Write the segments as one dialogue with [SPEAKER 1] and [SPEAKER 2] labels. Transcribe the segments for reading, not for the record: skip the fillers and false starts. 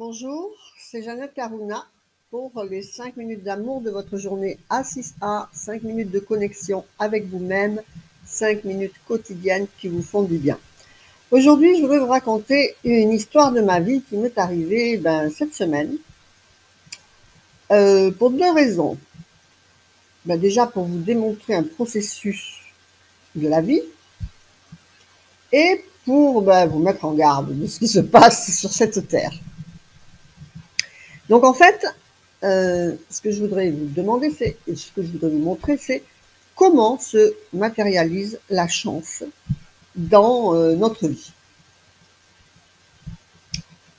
[SPEAKER 1] Bonjour, c'est Jeannette Carouna pour les 5 minutes d'amour de votre journée A6A, 5 minutes de connexion avec vous-même, 5 minutes quotidiennes qui vous font du bien. Aujourd'hui, je voudrais vous raconter une histoire de ma vie qui m'est arrivée cette semaine pour deux raisons. Déjà pour vous démontrer un processus de la vie et pour vous mettre en garde de ce qui se passe sur cette terre. Donc en fait, ce que je voudrais vous demander, ce que je voudrais vous montrer, c'est comment se matérialise la chance dans notre vie.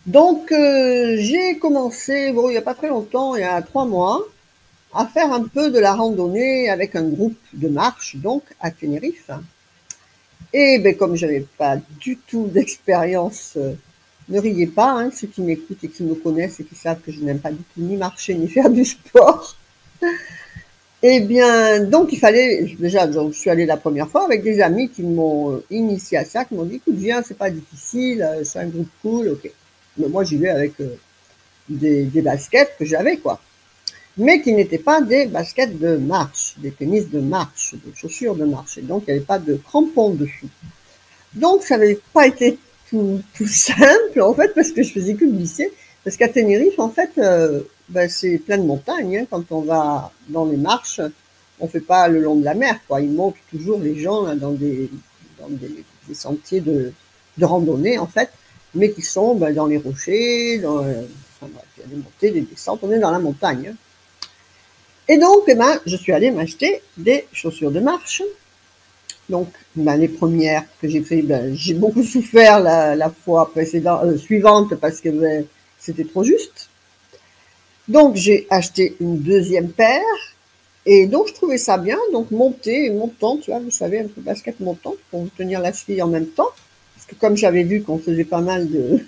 [SPEAKER 1] Donc j'ai commencé, il n'y a pas très longtemps, il y a 3 mois, à faire un peu de la randonnée avec un groupe de marche, donc à Tenerife. Et comme je n'avais pas du tout d'expérience, ne riez pas, hein, ceux qui m'écoutent et qui me connaissent et qui savent que je n'aime pas du tout ni marcher ni faire du sport. Eh bien, donc il fallait, déjà, je suis allée la première fois avec des amis qui m'ont initié à ça, qui m'ont dit, écoute, viens, c'est pas difficile, c'est un groupe cool, ok. Mais moi, j'y vais avec des baskets que j'avais, quoi. Mais qui n'étaient pas des baskets de marche, des tennis de marche, des chaussures de marche. Et donc, il n'y avait pas de crampons dessous. Donc, ça n'avait pas été tout simple, en fait, parce que je faisais que glisser. Parce qu'à Tenerife, en fait, c'est plein de montagnes. Hein. Quand on va dans les marches, on ne fait pas le long de la mer, quoi. Ils montent toujours les gens là, dans des sentiers de randonnée, en fait, mais qui sont dans les rochers, il y a des montées, des descentes, on est dans la montagne. Hein. Et donc, je suis allée m'acheter des chaussures de marche. Donc, les premières que j'ai fait, j'ai beaucoup souffert la fois suivante parce que c'était trop juste. Donc, j'ai acheté une deuxième paire et donc je trouvais ça bien. Donc, montante, tu vois, vous savez, un peu basket montante pour vous tenir la cheville en même temps. Parce que comme j'avais vu qu'on faisait pas mal de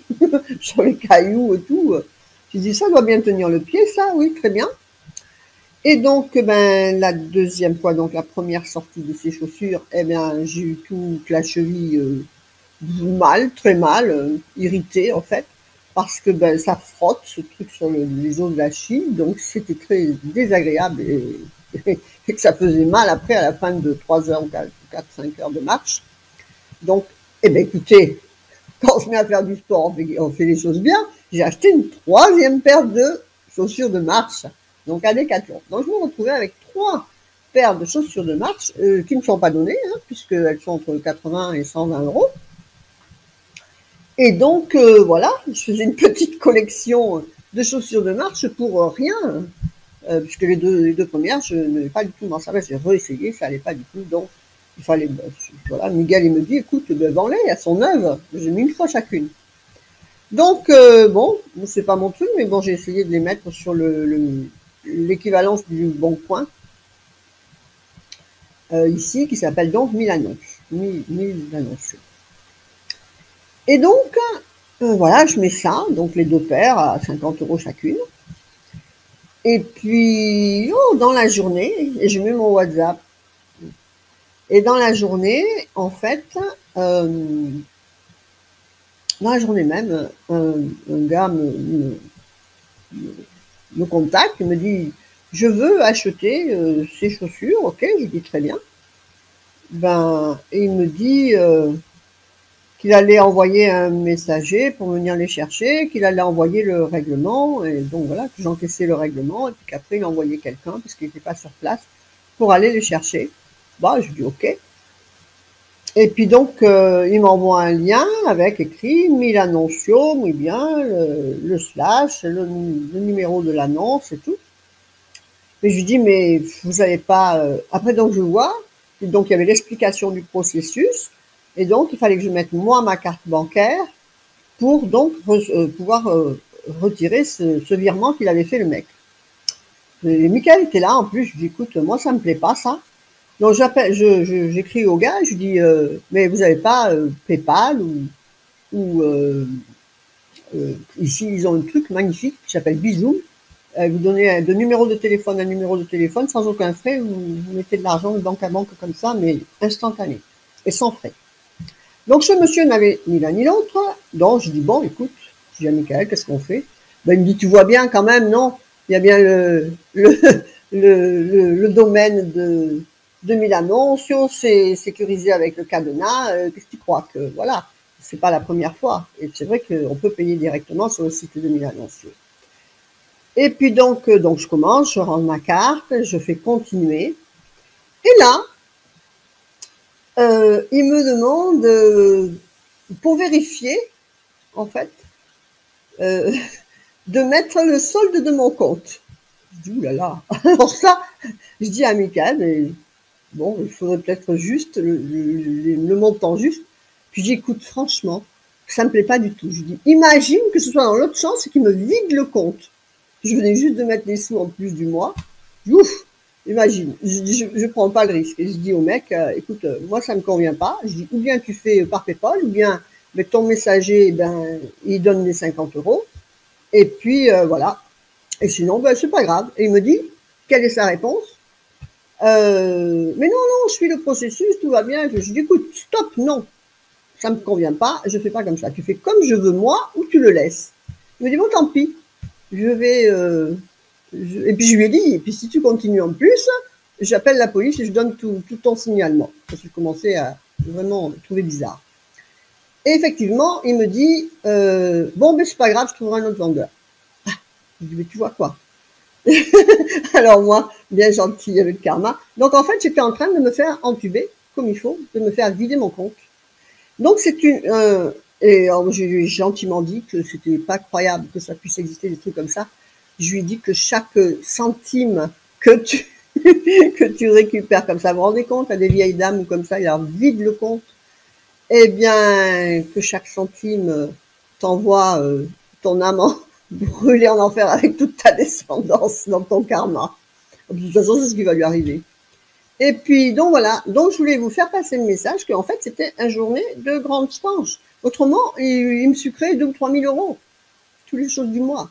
[SPEAKER 1] sur les cailloux et tout, j'ai dit ça doit bien tenir le pied, ça, oui, très bien. Et donc, la deuxième fois, donc la première sortie de ces chaussures, j'ai eu toute la cheville mal, très mal, irritée en fait, parce que ça frotte ce truc sur les os de la cheville, donc c'était très désagréable et que ça faisait mal après à la fin de 3 heures ou 4-5 heures de marche. Donc, écoutez, quand on se met à faire du sport, on fait les choses bien. J'ai acheté une troisième paire de chaussures de marche. Donc à Decathlon. Donc je me retrouvais avec 3 paires de chaussures de marche qui ne sont pas données, hein, puisqu'elles sont entre 80 et 120 euros. Et donc voilà, je faisais une petite collection de chaussures de marche pour rien, puisque les deux premières, je n'avais pas du tout m'en servir. J'ai réessayé, ça n'allait pas du tout. Donc il fallait, voilà, Miguel il me dit, écoute, vends-les, elles sont neuves. J'ai mis une fois chacune. Donc bon, c'est pas mon truc, mais bon, j'ai essayé de les mettre sur l'équivalence du Bon Coin, ici, qui s'appelle donc 1000 annonces. 1000 annonces. Et donc, voilà, je mets ça, donc les 2 paires à 50 euros chacune. Et puis, dans la journée, et je mets mon WhatsApp. Et dans la journée, en fait, dans la journée même, un gars me contacte, il me dit, je veux acheter ces chaussures, ok, je dis très bien. Et il me dit qu'il allait envoyer un messager pour venir les chercher, qu'il allait envoyer le règlement, et donc voilà, que j'encaissais le règlement, et puis qu'après il envoyait quelqu'un, parce qu'il n'était pas sur place, pour aller les chercher. Je dis ok. Et puis donc, il m'envoie un lien avec écrit 1000 annoncio, muy bien, le slash, le numéro de l'annonce et tout. Mais je lui dis, mais vous savez pas... Après, donc, je vois, et donc il y avait l'explication du processus, et donc il fallait que je mette moi ma carte bancaire pour donc pouvoir retirer ce virement qu'il avait fait le mec. Et Michael était là en plus, je lui dis, écoute, moi ça me plaît pas ça. Donc j'écris au gars, je lui dis, mais vous n'avez pas PayPal ou ici ils ont un truc magnifique qui s'appelle Bizum. Vous donnez de numéro de téléphone à numéro de téléphone sans aucun frais, vous mettez de l'argent de banque à banque comme ça, mais instantané et sans frais. Donc ce monsieur n'avait ni l'un ni l'autre, donc je dis bon écoute, je dis à Michael, qu'est-ce qu'on fait? Ben, il me dit, tu vois bien quand même, non? Il y a bien le domaine de 2000 annonces, c'est sécurisé avec le cadenas, qu'est-ce que tu crois que, voilà, c'est pas la première fois. Et c'est vrai qu'on peut payer directement sur le site de 2000 annonces. Et puis donc je commence, je rentre ma carte, je fais continuer. Et là, il me demande, pour vérifier, en fait, euh, de mettre le solde de mon compte. Je dis, oulala. Alors ça, je dis à Michael, mais bon, il faudrait peut-être juste le montant juste. Puis j'écoute franchement, ça me plaît pas du tout. Je dis, imagine que ce soit dans l'autre sens et qu'il me vide le compte. Je venais juste de mettre les sous en plus du mois. Ouf, imagine, je prends pas le risque. Et je dis au mec, écoute, moi ça me convient pas. Je dis, ou bien tu fais par PayPal, ou bien ton messager, ben, il donne les 50 €. Et puis voilà. Et sinon, ben, c'est pas grave. Et il me dit, quelle est sa réponse? Mais non, je suis le processus, tout va bien. Je dis, écoute, stop, non, ça me convient pas, je fais pas comme ça. Tu fais comme je veux moi, ou tu le laisses. Il me dit, bon, tant pis, je vais. Et puis je lui ai dit, et puis si tu continues en plus, j'appelle la police et je donne tout ton signalement. Parce que je commençais à vraiment trouver bizarre. Et effectivement, il me dit, bon, mais c'est pas grave, je trouverai un autre vendeur. Ah, je dis, mais tu vois quoi? Alors moi, bien gentil avec karma. Donc en fait, j'étais en train de me faire entuber, comme il faut, de me faire vider mon compte. Donc c'est une... et j'ai gentiment dit que c'était pas croyable que ça puisse exister des trucs comme ça. Je lui ai dit que chaque centime que tu, que tu récupères comme ça, vous vous rendez compte, à des vieilles dames comme ça, ils leur vident le compte. Eh bien, que chaque centime t'envoie ton amant brûler en enfer avec toute ta descendance dans ton karma. De toute façon, c'est ce qui va lui arriver. Et puis, donc voilà, donc je voulais vous faire passer le message qu'en fait, c'était une journée de grande chance. Autrement, il me sucrait 2 ou 3 000 €, toutes les choses du mois.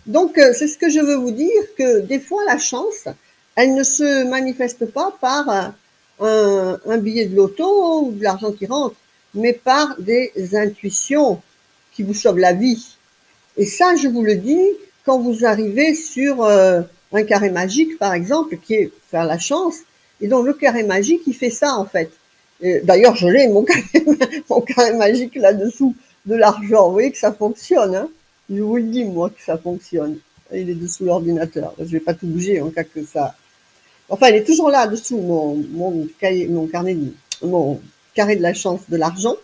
[SPEAKER 1] Donc, c'est ce que je veux vous dire, que des fois, la chance, elle ne se manifeste pas par un billet de loto ou de l'argent qui rentre, mais par des intuitions qui vous sauvent la vie. Et ça, je vous le dis, quand vous arrivez sur un carré magique, par exemple, qui est faire la chance, et donc le carré magique, il fait ça, en fait. D'ailleurs, je l'ai, mon carré magique là-dessous de l'argent. Vous voyez que ça fonctionne, hein? Je vous le dis, moi, que ça fonctionne. Il est dessous l'ordinateur. Je ne vais pas tout bouger en cas que ça... Enfin, il est toujours là, dessous mon carnet, mon carré de la chance de l'argent,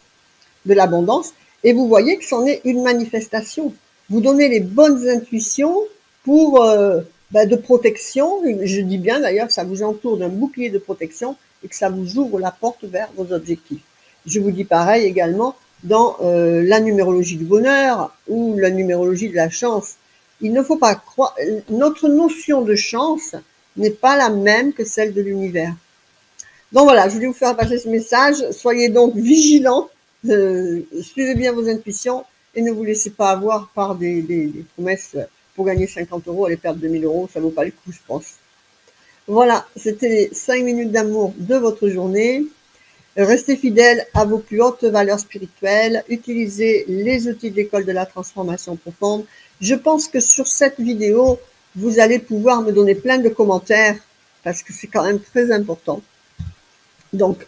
[SPEAKER 1] de l'abondance. Et vous voyez que c'en est une manifestation. Vous donnez les bonnes intuitions pour de protection. Je dis bien d'ailleurs, ça vous entoure d'un bouclier de protection et que ça vous ouvre la porte vers vos objectifs. Je vous dis pareil également dans la numérologie du bonheur ou la numérologie de la chance. Il ne faut pas croire, notre notion de chance n'est pas la même que celle de l'univers. Donc voilà, je voulais vous faire passer ce message. Soyez donc vigilants, suivez bien vos intuitions et ne vous laissez pas avoir par des promesses pour gagner 50 €, aller perdre 2000 €, ça ne vaut pas le coup, je pense. Voilà, c'était les 5 minutes d'amour de votre journée. Restez fidèles à vos plus hautes valeurs spirituelles. Utilisez les outils de l'école de la transformation profonde. Je pense que sur cette vidéo, vous allez pouvoir me donner plein de commentaires parce que c'est quand même très important. Donc,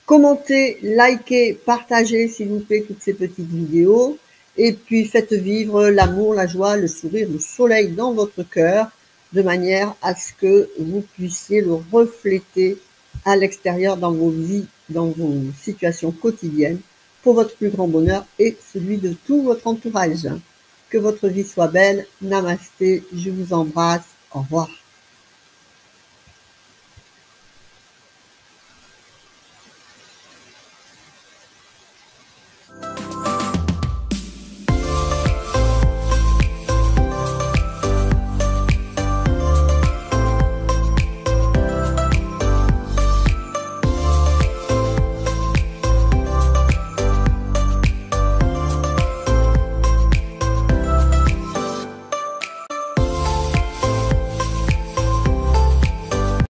[SPEAKER 1] commentez, likez, partagez s'il vous plaît toutes ces petites vidéos et puis faites vivre l'amour, la joie, le sourire, le soleil dans votre cœur de manière à ce que vous puissiez le refléter à l'extérieur dans vos vies, dans vos situations quotidiennes pour votre plus grand bonheur et celui de tout votre entourage. Que votre vie soit belle. Namasté, je vous embrasse. Au revoir.